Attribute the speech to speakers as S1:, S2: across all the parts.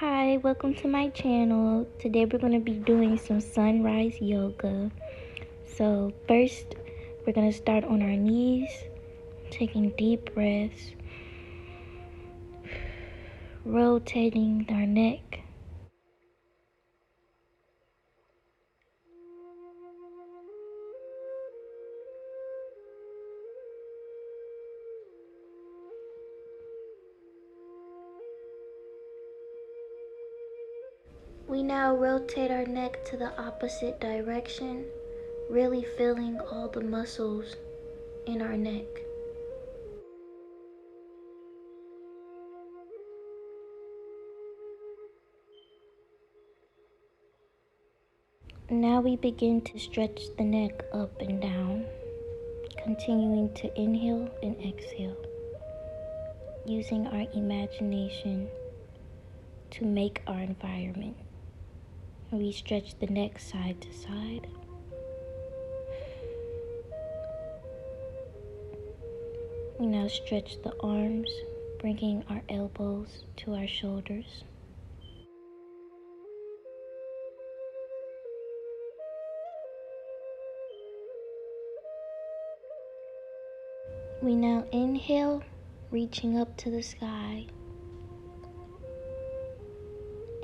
S1: Hi, welcome to my channel. Today we're going to be doing some sunrise yoga. So first, we're going to start on our knees, taking deep breaths, rotating our neck. We now rotate our neck to the opposite direction, really feeling all the muscles in our neck. Now we begin to stretch the neck up and down, continuing to inhale and exhale, using our imagination to make our environment. We stretch the neck side to side. We now stretch the arms, bringing our elbows to our shoulders. We now inhale, reaching up to the sky,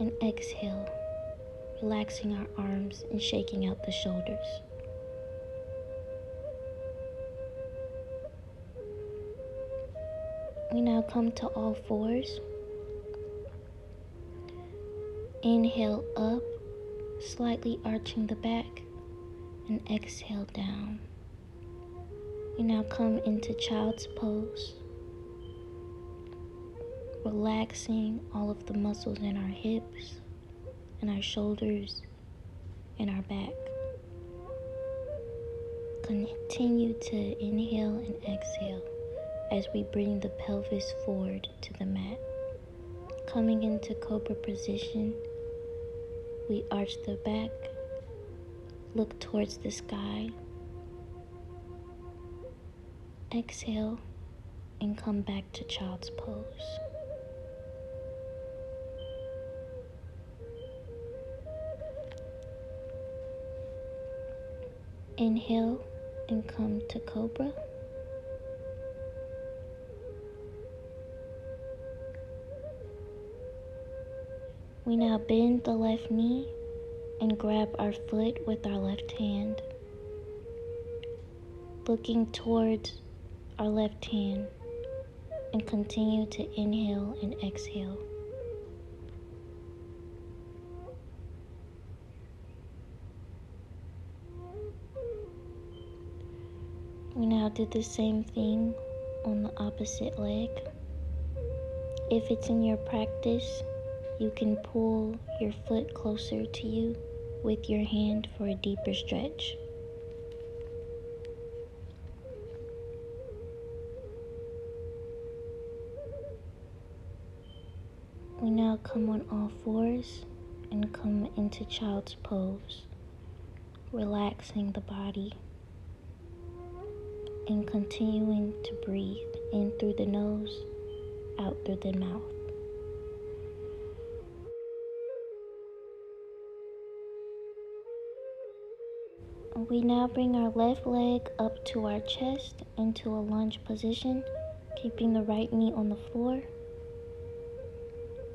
S1: and exhale, relaxing our arms and shaking out the shoulders. We now come to all fours. Inhale up, slightly arching the back, and exhale down. We now come into child's pose, relaxing all of the muscles in our hips and our shoulders and our back. Continue to inhale and exhale as we bring the pelvis forward to the mat. Coming into cobra position, we arch the back, look towards the sky, exhale, and come back to child's pose. Inhale and come to cobra. We now bend the left knee and grab our foot with our left hand, looking towards our left hand, and continue to inhale and exhale. We now do the same thing on the opposite leg. If it's in your practice, you can pull your foot closer to you with your hand for a deeper stretch. We now come on all fours and come into child's pose, relaxing the body and continuing to breathe in through the nose, out through the mouth. We now bring our left leg up to our chest into a lunge position, keeping the right knee on the floor.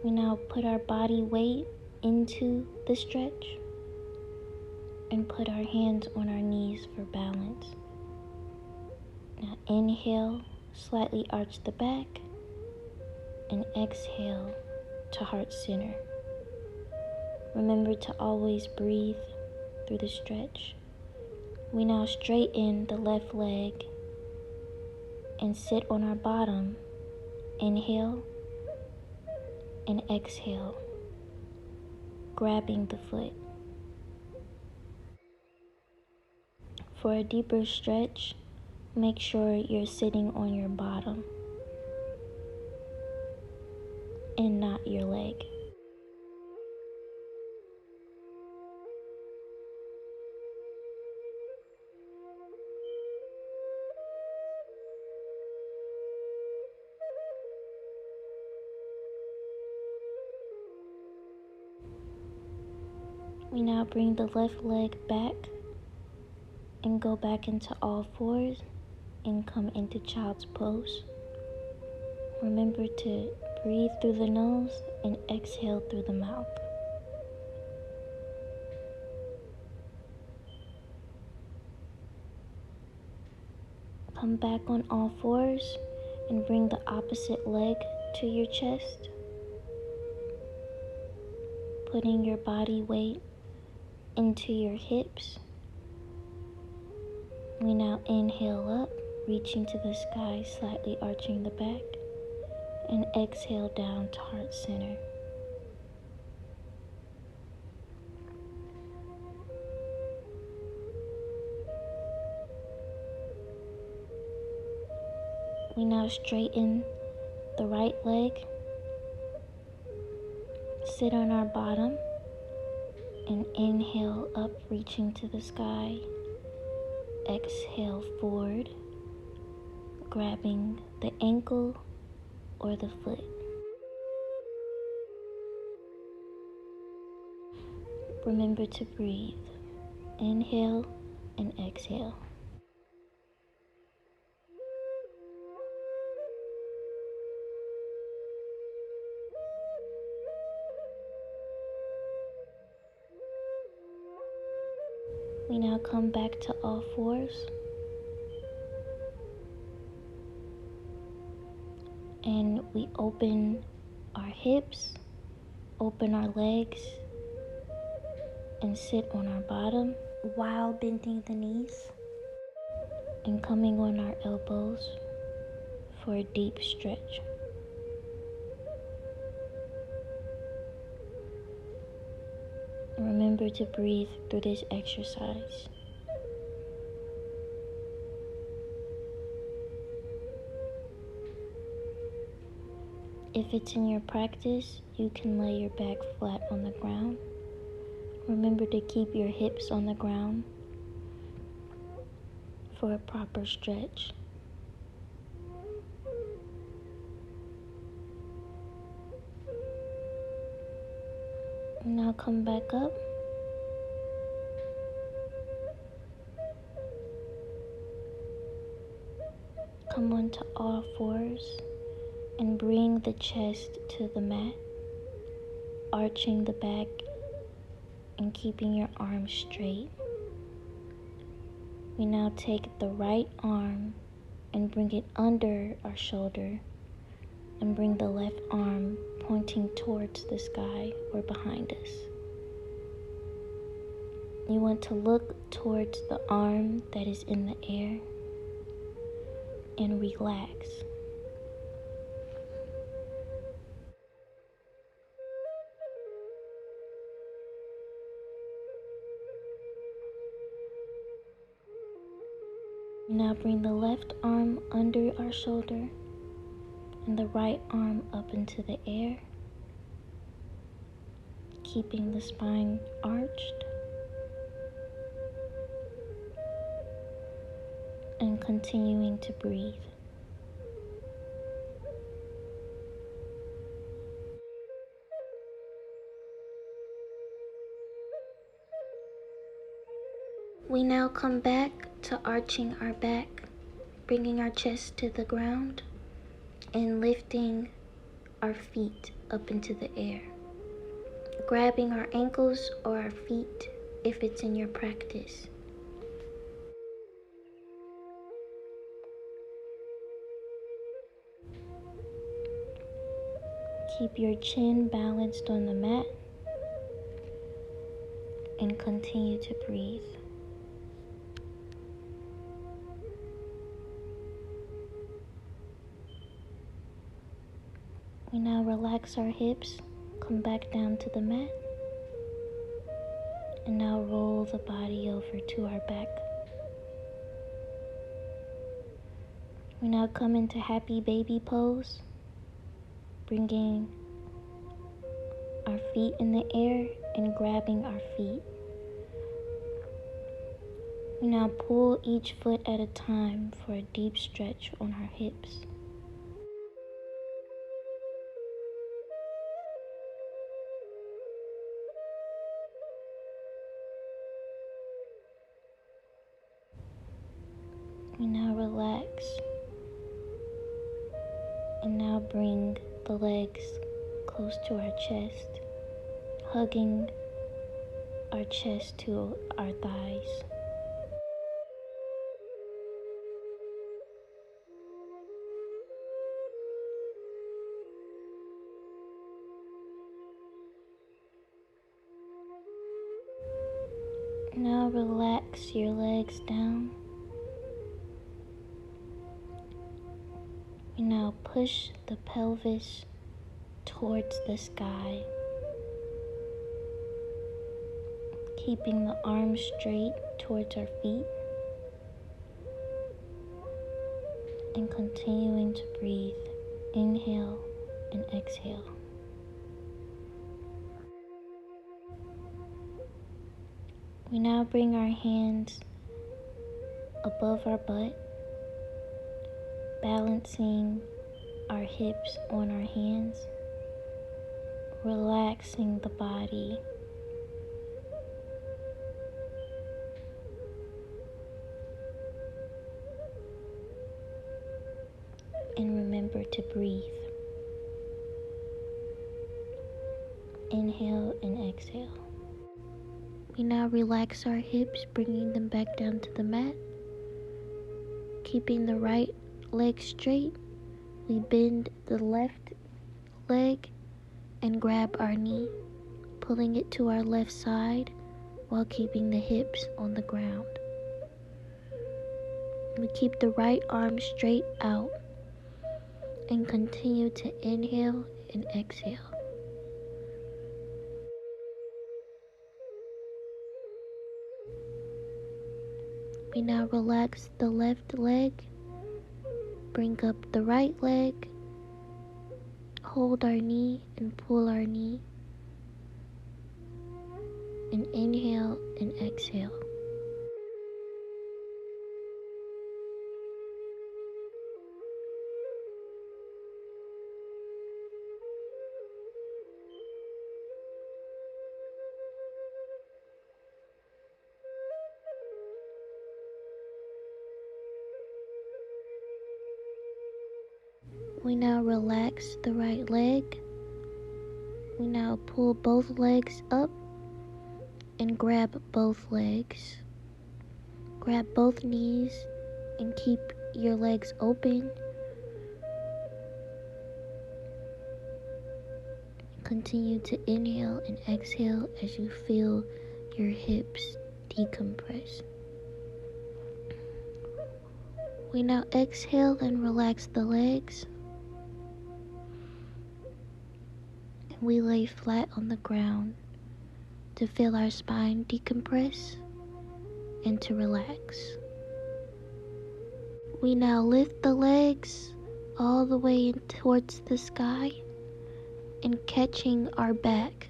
S1: We now put our body weight into the stretch and put our hands on our knees for balance. Now inhale, slightly arch the back, and exhale to heart center. Remember to always breathe through the stretch. We now straighten the left leg and sit on our bottom. Inhale and exhale, grabbing the foot. For a deeper stretch, make sure you're sitting on your bottom and not your leg. We now bring the left leg back and go back into all fours and come into child's pose. Remember to breathe through the nose and exhale through the mouth. Come back on all fours and bring the opposite leg to your chest, putting your body weight into your hips. We now inhale up, reaching to the sky, slightly arching the back, and exhale down to heart center. We now straighten the right leg, sit on our bottom, and inhale up, reaching to the sky. Exhale forward, grabbing the ankle or the foot. Remember to breathe. Inhale and exhale. We now come back to all fours and we open our hips, open our legs, and sit on our bottom while bending the knees and coming on our elbows for a deep stretch. Remember to breathe through this exercise. If it's in your practice, you can lay your back flat on the ground. Remember to keep your hips on the ground for a proper stretch. Now come back up. Come onto all fours and bring the chest to the mat, arching the back and keeping your arms straight. We now take the right arm and bring it under our shoulder and bring the left arm pointing towards the sky or behind us. You want to look towards the arm that is in the air and relax. Now bring the left arm under our shoulder and the right arm up into the air, keeping the spine arched and continuing to breathe. We now come back to arching our back, bringing our chest to the ground and lifting our feet up into the air, grabbing our ankles or our feet if it's in your practice. Keep your chin balanced on the mat and continue to breathe. We now relax our hips, come back down to the mat, and now roll the body over to our back. We now come into happy baby pose, bringing our feet in the air and grabbing our feet. We now pull each foot at a time for a deep stretch on our hips. We now relax and now bring the legs close to our chest, hugging our chest to our thighs. Now relax your legs down. We now push the pelvis towards the sky, keeping the arms straight towards our feet and continuing to breathe. Inhale and exhale. We now bring our hands above our butt, balancing our hips on our hands, relaxing the body. And remember to breathe. Inhale and exhale. We now relax our hips, bringing them back down to the mat. Keeping the right leg straight, we bend the left leg and grab our knee, pulling it to our left side while keeping the hips on the ground. We keep the right arm straight out and continue to inhale and exhale. We now relax the left leg, bring up the right leg, hold our knee and pull our knee, and inhale and exhale. We now relax the right leg. We now pull both legs up and grab both legs. Grab both knees and keep your legs open. Continue to inhale and exhale as you feel your hips decompress. We now exhale and relax the legs. We lay flat on the ground to feel our spine decompress and to relax. We now lift the legs all the way in towards the sky and catching our back.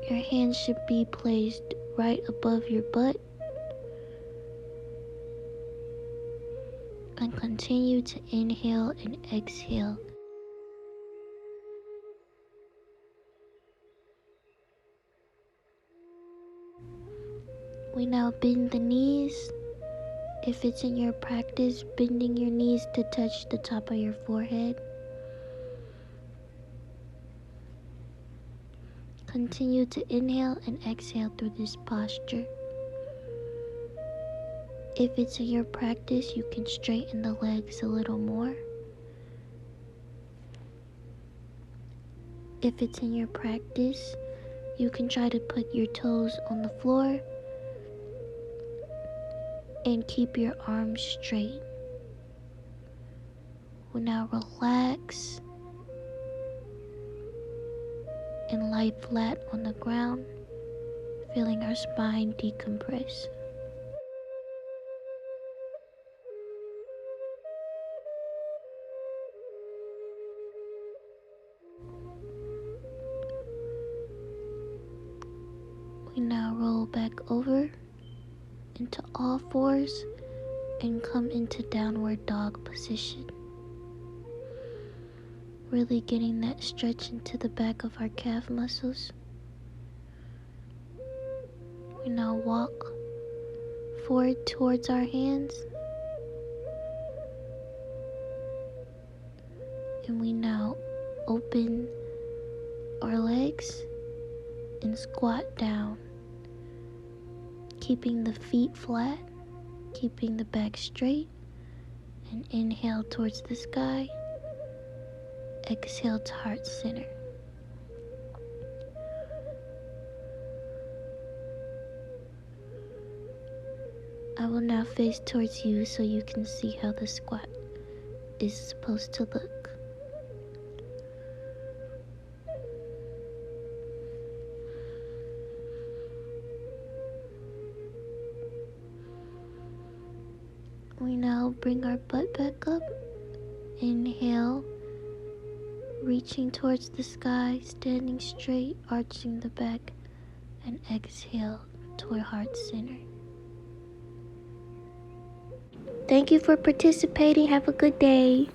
S1: Your hands should be placed right above your butt and continue to inhale and exhale. We now bend the knees. If it's in your practice, bending your knees to touch the top of your forehead. Continue to inhale and exhale through this posture. If it's in your practice, you can straighten the legs a little more. If it's in your practice, you can try to put your toes on the floor and keep your arms straight. We now relax and lie flat on the ground, feeling our spine decompress. We now roll back over into all fours and come into downward dog position. Really getting that stretch into the back of our calf muscles. We now walk forward towards our hands. And we now open our legs and squat down, keeping the feet flat, keeping the back straight, and inhale towards the sky, exhale to heart center. I will now face towards you so you can see how the squat is supposed to look. We now bring our butt back up. Inhale, reaching towards the sky, standing straight, arching the back, and exhale toward heart center. Thank you for participating. Have a good day.